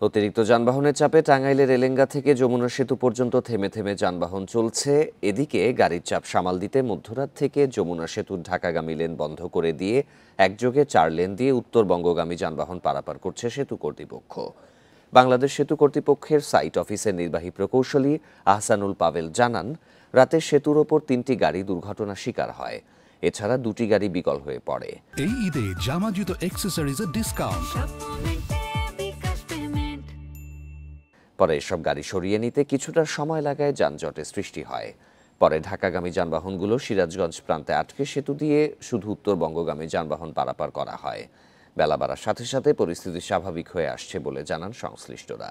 অতিরিক্ত যানবাহনের চাপে টাঙ্গাইলের এলেঙ্গা থেকে যমুনা সেতু পর্যন্ত থেমে থেমে যানবাহন চলছে। এদিকে গাড়ির চাপ সামাল দিতে মধ্যরাত থেকে যমুনা সেতুর ঢাকাগামী লেন বন্ধ করে দিয়ে একযোগে 4 লেন দিয়ে উত্তরবঙ্গগামী যানবাহন পারাপার করছে সেতু কর্তৃপক্ষ। বাংলাদেশ সেতু কর্তৃপক্ষের সাইট অফিসের নির্বাহী প্রকৌশলী আহসানুল পাভেল জানান, রাতে সেতুর ওপর 3টি গাড়ি দুর্ঘটনার শিকার হয়। এছাড়া 2টি গাড়ি বিকল হয়ে পড়ে। এই ঈদে জামা জুতো অ্যাক্সেসরিজের ডিসকাউন্ট। পরে এসব গাড়ি সরিয়ে নিতে কিছুটা সময় লাগায় যানজটের সৃষ্টি হয়। পরে ঢাকাগামী যানবাহনগুলো সিরাজগঞ্জ প্রান্তে আটকে সেতু দিয়ে শুধু উত্তরবঙ্গগামী যানবাহন পারাপার করা হয়। বেলা বাড়ার সাথে সাথে পরিস্থিতি স্বাভাবিক হয়ে আসছে বলে জানান সংশ্লিষ্টরা।